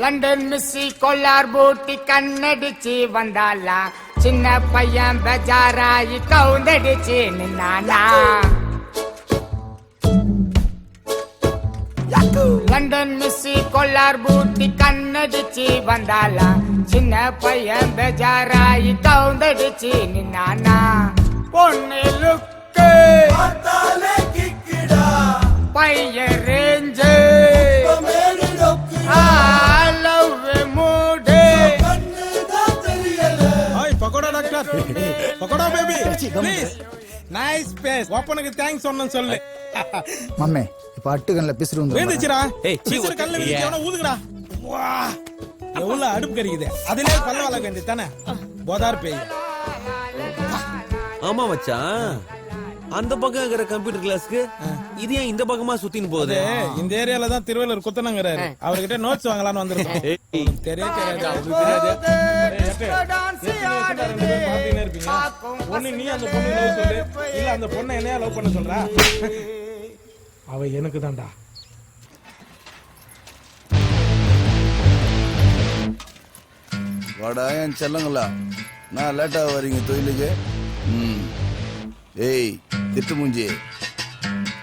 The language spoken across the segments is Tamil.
லண்டன் மிஸ்ஸி கொள்ளார் பூட்டி கண்ணடிச்சு வந்தாலா, சின்ன பையன் பெஜாராயி கவுந்தடிச்சு நின்னானா. லண்டன் மிஸ்ஸி கொள்ளார் பூட்டி கண்ணடிச்சு வந்தாலா, சின்ன பையன் பெஜாராயி கவுந்தடிச்சு நின்னானா. பொண்ணு லுக்கு பையன் ரேஞ்சு மம்மே இப்ப அட்டுகன்ல பிசுறு வந்துச்சுடா. ஏய் பிசுறு கல்ல விதிச்சவன ஊதுங்கடா. வா எவ்வளவு அடுப்பு கறிக்குது. அதிலே பல்ல வளக்க வேண்டியது தானே. போதார் பேய். ஆமா மச்சான், அந்த பக்கம் இருக்கிற கம்ப்யூட்டர் கிளாஸ்க்கு இது ஏன் இந்த பக்கமா சுத்தின்னு போகுது? இந்த ஏரியால தான் திருவள்ளூர் குத்தனங்கறாரு. அவர்கிட்ட நோட்ஸ் வாங்கலாம்னு வந்திருக்கோம். ஒண்ணு நீ அந்த பொண்ணு லவ் சொல்லு, இல்ல அந்த பொண்ணை என்னையா லவ் பண்ண சொல்றா? அவ எனக்கு தான்டா. வாடா என் செல்லங்களா, நான் லேட்டா வரீங்க தொழிலுக்கு. ஏய் திட்டு மூஞ்சி,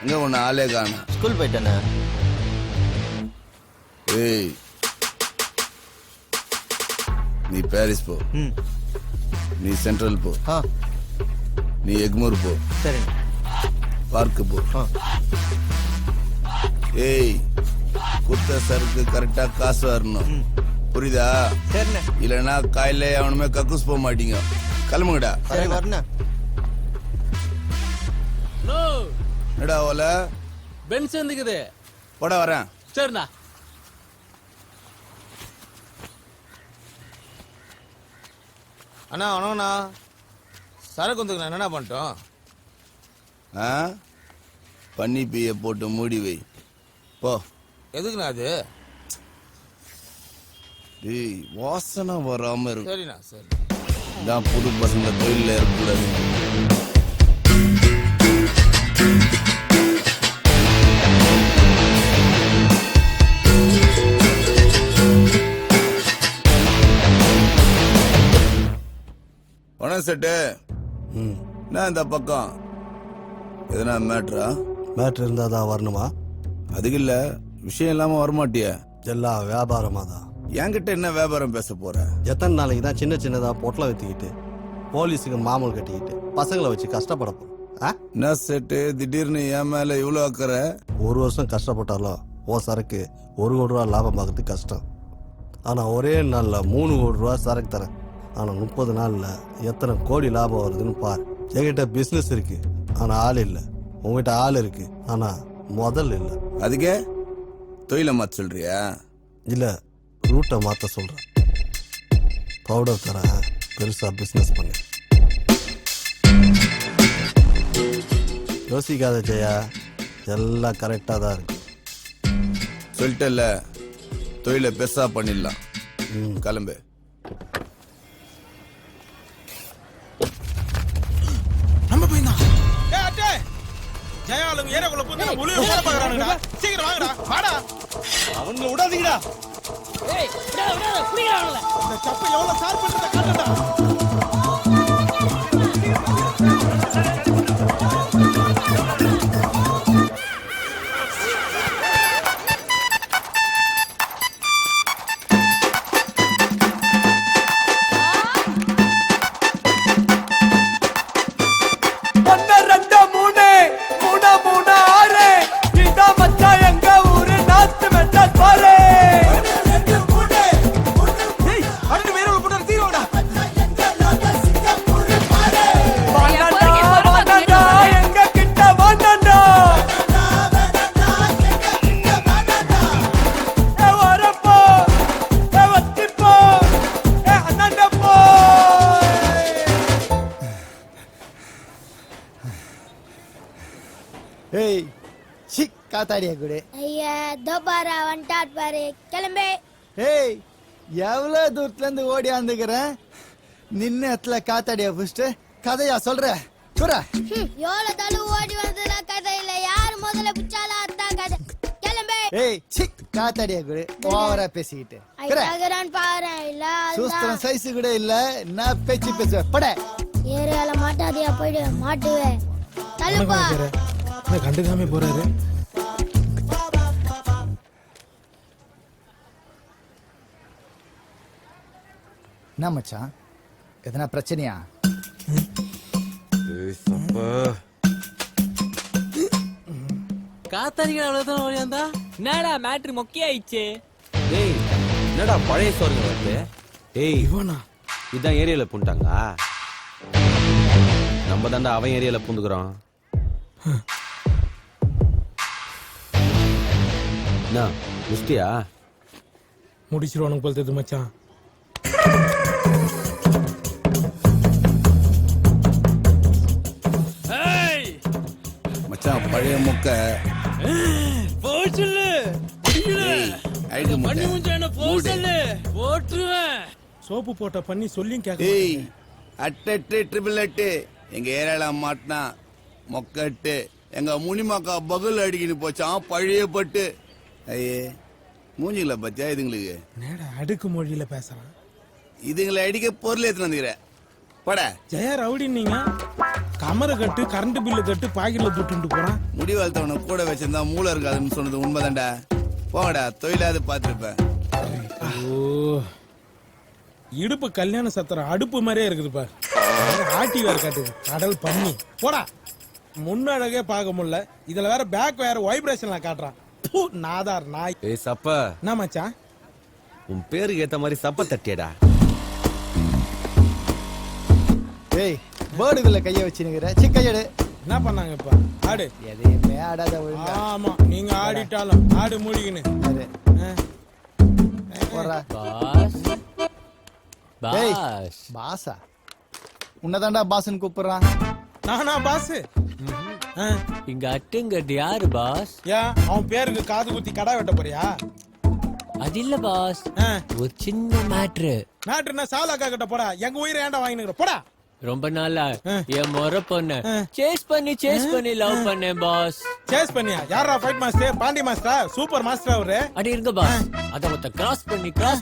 எங்க உன்ன ஆளே காண? ஸ்கூல் போயிட்டேண்ணா. ஏய் நீ பாரிஸ் போ, நீ சென்ட்ரல் போ, நீ எக்மூர் போ, சரி பார்க்கு போ. ஏய் குத்த சருக்கு கரெக்டா காசு வரணும், புரியுதா? இல்லன்னா காயில அவனுமே கக்கூஸ் போக மாட்டீங்க. கிளம்புங்கடா. என்னடா ஓல பென்ஸ் வந்துக்குது. போட வரேன். சரிண்ணா. அண்ணா வணக்கண்ணா. சரக்கு வந்துக்குண்ணா, என்னண்ணா பண்ணிட்டோம்? பன்னி பீய போட்டு மூடி வை போ. எதுக்குண்ணா அது? டேய் வாசனை வராம இருக்கு. சரிண்ணா சரி. நான் புது பசங்க தொழில இருக்கக்கூடாது. வணக்கம் செட்டு. நான் இந்த பக்கம் எதனா மேட்ரா? மேட்ரு இருந்தா தான் வரணுமா? அதுக்கு இல்ல, விஷயம் இல்லாம வரமாட்டிய. எல்லாம் வியாபாரமா தான். என்கிட்ட என்ன வியாபாரம் பேச போற? எத்தனை நாளைக்கு தான் சின்ன சின்னதா பொட்டலை வித்துக்கிட்டு போலீஸுக்கு மாமூல் கட்டிக்கிட்டு பசங்களை வச்சு கஷ்டப்பட போறோம்? என்ன செட்டு திடீர்னு என் மேல இவ்வளவு அக்கறை? ஒரு வருஷம் கஷ்டப்பட்டாலும் ஓ சரக்கு 1 கோடி ரூபா லாபம் பார்க்கறது கஷ்டம். ஆனா ஒரே நாள்ல 3 கோடி ரூபா சரக்கு தரேன். ஆனா 30 நாள்ல எத்தனை கோடி லாபம் வருதுன்னு பாரு. என்கிட்ட பிசினஸ் இருக்கு ஆனா ஆள் இல்லை. உங்ககிட்ட ஆள் இருக்கு ஆனா முதல் இல்லை. அதுக்கே தொழிலை மாத்த சொல்றியா? இல்ல ரூட்டை மாத்த சொல்றேன். பவுடர் தர பெருசா பிசினஸ் பண்ணு. யோசிக்காத ஜெயா, எல்லாம் கரெக்டா தான் இருக்கு. சொல்லிட்டல, தொழிலை பெருசா பண்ணிடலாம். கிளம்பு. நம்ம போய் தான் ஜெயாலும் ஏரியாக்குள்ள போய் ஒளிய போட பாக்குறானுடா. சீக்கிரம் வாங்கடா, வாடா. அவங்கள விடாதீங்கடா. ஏய் விடாத புடிங்கறானே. இந்த சப்ப எவ்வளவு ஷார்ப் பண்றத காட்டுடா. ஏய் சி காத்தாடியா கூட ஐயா தோபாரா வந்துட்டார் பாரு கிளம்பே. ஏய் எவ்வளவு தூரத்துல இருந்து ஓடியாந்துக்கிறேன் நின்ன இடத்துல காத்தாடியா புடிச்சிட்டு கதையா சொல்ற சொல்ற எவ்வளவு தள்ளு ஓடி வந்ததுல கதை இல்ல, யாரு முதல்ல பிச்சாலும் அதான் கதை. கிளம்பே. ஏய் சி காத்தாடியா கூட ஓவரா பேசிக்கிட்டு ஐயாகரான் பாரு இல்ல சூஸ்திரம் சைஸ் கூட இல்ல நான் பேச்சு பேசுவ பட ஏரியால மாட்டாதியா போயிடு மாட்டுவேன். தள்ளுப்பா. என்ன கண்டுக்காம போறாரு? என்ன மச்சான் எதனா பிரச்சனையா? காத்தாடிக்கிற அவ்வளவுதான் ஓடியாந்தா. என்னடா மேட்ரு மொக்கையாயிடுச்சு. டேய் என்னடா பழைய சோறுங்க வருது? ஏய் இவனா? இதான் ஏரியால பூண்டாங்களா? நம்ம தாண்டா அவன் ஏரியால பூந்துக்கிறோம். என்ன முஸ்டியா? முடிச்சிருவானுங்க போல தெரியுது மச்சான். மச்சான் பழைய முக்க போச்சுல்லு. அழுக பண்ணி முட்டை முஞ்ச போச்சுல்லு. போட்டுருவேன். சோப்பு போட்ட பண்ணி சொல்லியும் கேட்க ஏய் அட்டெட்டு ட்ரிபிள் எட்டு எங்க ஏரியால மாட்டினா மொக்கட்டு எங்க முனிமாக்கா பகுல் அடிக்கிட்டு போச்சான் பழைய பட்டு. ஐயே மூஞ்சிங்களா பத்தியா இதுங்களுக்கு? நேடா அடுக்கு மொழியில பேசுறான். இதுங்களை அடிக்க பொருள் எடுத்துன்னு வந்துக்கிற பட. ஜெயா ரவுடி நீங்க கமரை கட்டு கரண்ட் பில்லு கட்டு பாக்கெட்ல துட்டு போறான். முடி வளர்த்தவனை கூட வச்சிருந்தா மூளை இருக்காதுன்னு சொன்னது உண்மைதான்டா. போங்கடா தொழிலாவது பார்த்துருப்பேன். ஓ இடுப்பு கல்யாண சத்திரம் அடுப்பு மாதிரியே இருக்குது பாரு. ஆட்டி வேற காட்டுது கடல் பண்ணி போடா. முன்னழகே பார்க்க முடியல, இதுல வேற பேக் வேற வைப்ரேஷன்ல காட்டுறான். பூ, நாதார் நாய். ஏய் சப்ப, என்ன மச்சான் உன் பேருக்கு ஏத்த மாதிரி சப்ப தட்டியடா. ஏய் பேர்டுக்குள்ள கைய வச்சுனுங்கிற சிக்கையடு என்ன பண்ணாங்க இப்ப? ஆடு எதையுமே ஆடாத ஒழுங்கா. ஆமா நீங்க ஆடிட்டாலும் ஆடு மூடிக்கின்னு. அது போறா. ஏய் பாசா உன்னதாண்டா பாஸ்ன்னு கூப்பிடுறான். நானா பாஸ்? இங்க அட்டுங்கிறது யாரு பாஸ்? ஏன் அவன் பேருக்கு காது குத்தி கடை வெட்ட போறியா? அது இல்ல பாஸ், ஒரு சின்ன மேட்ரு. மேட்ருன்னா சாலாக்கா கிட்ட போடா. எங்க உயிரை ஏன்டா வாங்கினுங்கிற போடா. ரொம்ப நாளா என் முறை பொண்ணு சேஸ் பண்ணி லவ் பண்ணேன் பாஸ். சேஸ் பண்ணியா? யாரா fight master? Pandi master, super master அவரு. அடி இருங்க பாஸ், அத மொத்த கிராஸ்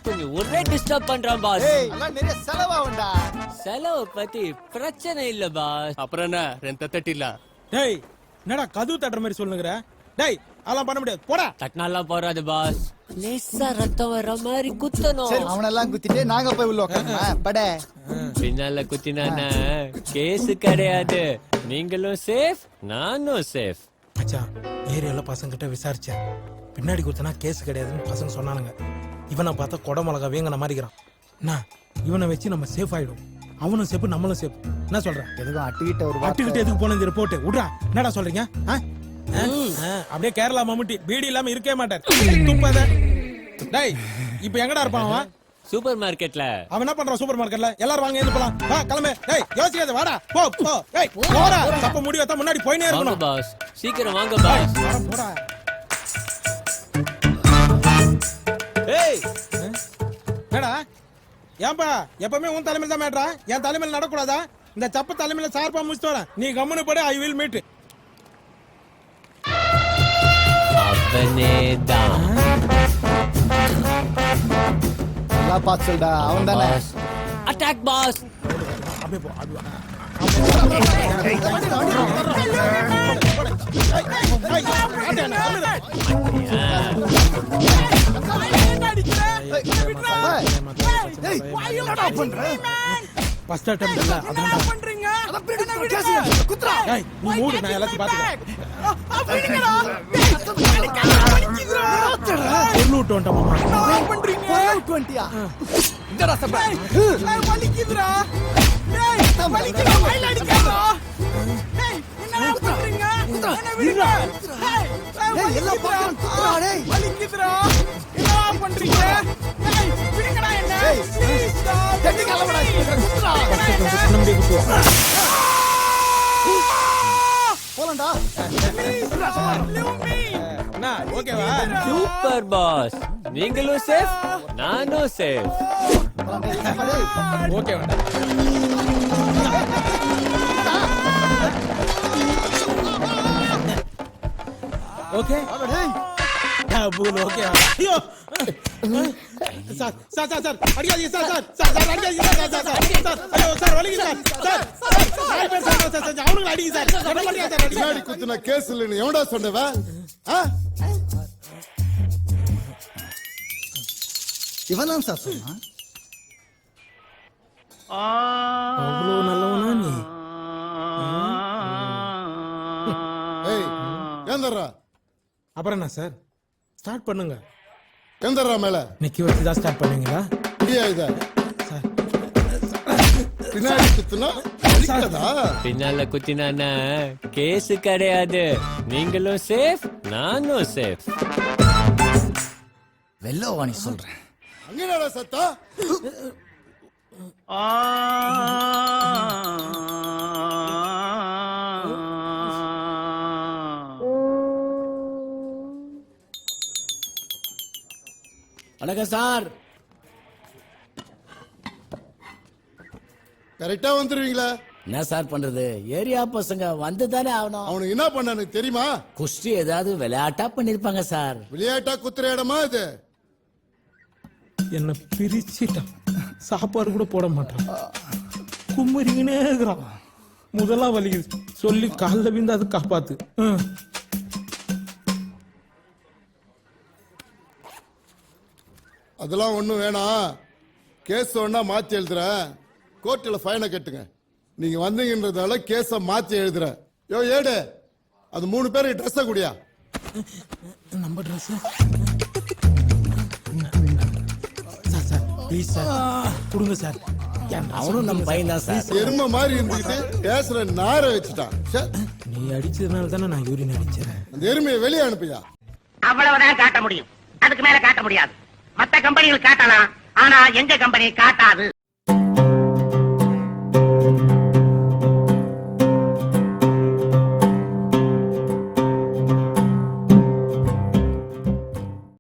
பண்ணி ஒரே டிஸ்டர்ப் பண்றான் பாஸ். ஏய் எல்லாம் நிறைய செலவாகும்டா. செலவு பத்தி பிரச்சனை இல்ல பாஸ். அப்புறம் என்ன ரெண்டு தட்டில? டேய் என்னடா கதவு தட்டுற மாதிரி சொல்லுங்கற? டேய் அதெல்லாம் பண்ண முடியாது போடா. தட்டினாலாம் போறாது பாஸ், லேசா ரத்தம் வர மாதிரி குத்தணும். சரி அவனெல்லாம் குத்திட்டு நாங்க போய் உள்ள உட்காருமா பட. பின்னால குத்தினானா கேஸ் கிடையாது. நீங்களும் சேஃப், நானும் சேஃப். மச்சான் ஏரியால பசங்க கிட்ட விசாரிச்சேன். பின்னாடி குத்தனா கேஸ் கிடையாதுன்னு பசங்க சொன்னானுங்க. இவனை பார்த்தா கொடை மிளகா வேங்கன மாதிரிக்கிறான். என்ன இவனை வச்சு நம்ம சேஃப் ஆயிடும். அவனும் சேஃப் நம்மளும் சேஃப். என்ன சொல்ற? எதுவும் அட்டுக்கிட்ட ஒரு அட்டுக்கிட்ட எதுக்கு போன இந்த ரிப்போர்ட் விடுறா. என்னடா சொல்றீங்க? அப்படியே கேரளா மம்முட்டி பீடி இல்லாம இருக்கவே மாட்டார். துப்பாத. டேய் இப்ப எங்கடா இருப்பான் அவன்? சூப்பர் மார்க்கெட்ல. அவன் என்ன பண்றான் சூப்பர் மார்க்கெட்ல? எல்லாரும் வாங்க எழுந்து போலாம். வா கிளம்பு. டேய் யோசிக்காத வாடா. போ போ. டேய் போடா. தப்ப முடி வந்தா முன்னாடி போயினே வாங்க இருக்கணும். பாஸ், சீக்கிரம் வாங்க பாஸ். போடா. ஏய் என்னடா ஏன்பா எப்பவுமே உன் தலைமையில தான் மேட்ரா? என் தலைமையில நடக்கூடாதா? இந்த சப்ப தலைமையில சார்பா முடிச்சுட்டு வரேன். நீ கம்முனு படு. I will meet. அவனேதான் நல்லா பார்த்து சொல்டா. அவன் தானே அட்டாக் பாஸ். அப்படியே போ. அப்படியே வா. ஃபர்ஸ்ட் அட்டெம்ப்ட் இல்ல அதான் பண்றீங்க. குத்ரா. டேய் நீ மூடு, நான் எல்லாத்தையும் பாத்துக்கிறேன். பொருளூட்டு வந்துட்ட மாமா. என்ன பண்றீங்க? பொருளூட்டு வந்துட்டியா? இந்தடா சப்ப. வலிக்குதுடா. டேய் வலிக்குதுடா. கையில அடிக்காதடா. டேய் என்ன பண்றீங்க? என்ன விடுடா. டேய் எல்லாம் பாத்து குத்ரா. டேய் வலிக்குதுடா. என்ன பண்றீங்க? டேய் விடுங்கடா என்ன. ப்ளீஸ் டா. டேய் கலவடா. குத்ரா. நம்பி குத்து. போலாம் போலாம்டா. அண்ணா ஓகேவா? சூப்பர் பாஸ், நீங்களும் சேஃப், நானும் சேஃப். ஓகே வேண்டாம். Okay double okay. ஐயோ சார் சார் சார் சார் அடிக்காதீங்க சார் சார் சார் சார் அடிக்காதீங்க சார் சார் சார் சார் ஐயோ சார் வலிக்குது சார் சார் நாலு பேர் சார் சார் சார் அவனுங்களை அடிங்க சார் என்ன பண்றீங்க சார் அடிங்க. பின்னாடி குத்துன கேஸ் இல்லைன்னு எவன்டா சொன்னவ? இவன் தான் சார் சொன்னான். அவ்வளோ நல்லவனா நீ? ஏய் ஏந்தர்றா அப்புறம் என்ன சார் ஸ்டார்ட் பண்ணுங்க. ஏந்தர்றா மேல நிக்க வச்சு தான் ஸ்டார்ட் பண்ணுவீங்களா? முடியா இத சார் பின்னாடி குத்துனா அடிக்காதா? பின்னால குத்தினானா கேஸ் கிடையாது. நீங்களும் சேஃப், நானும் சேஃப். வெள்ளவாணி சொல்றேன். அங்கடா சத்தா? வணக்கம் சார். கரெக்டா வந்துருவீங்களா? என்ன சார் பண்றது, ஏரியா பசங்க வந்து தானே ஆகணும். அவனுக்கு என்ன பண்ணானு தெரியுமா? குஸ்தி ஏதாவது விளையாட்டா பண்ணிருப்பாங்க சார். விளையாட்டா குத்துற இடமா இது? என்ன பிரிச்சிட்டான், சாப்பாடு கூட போட மாட்டான், கும்மரிங்கனே இருக்கிறான். முதலா வலிக்குது சொல்லி காலில் விழுந்து அது காப்பாத்து. அதெல்லாம் ஒண்ணும் வேணாம். கேஸ் ஒன்னா மாத்தி எழுதுறேன், கோர்ட்ல ஃபைனை கட்டுங்க. நீங்க வந்தீங்கன்றதால கேஸ மாத்தி எழுதுறேன். யோ ஏடு, அது 3 பேருக்கு ட்ரெஸ்ஸ குடியா. நம்ம dress sir sir please sir கொடுங்க சார். அவனும் நம்ம பையன் தான் சார். எருமை மாதிரி இருந்துகிட்டு பேசுற நார வச்சுட்டான். ச்சே, நீ அடிச்சதுனால தானே நான் யூரின் அடிச்சேன். அந்த எருமையை வெளியே அனுப்பியா. அவ்வளவுதான் காட்ட முடியும், அதுக்கு மேல காட்ட முடியாது. மத்த கம்பெனிகள் காட்டலாம், ஆனா எங்க கம்பெனி காட்டாது.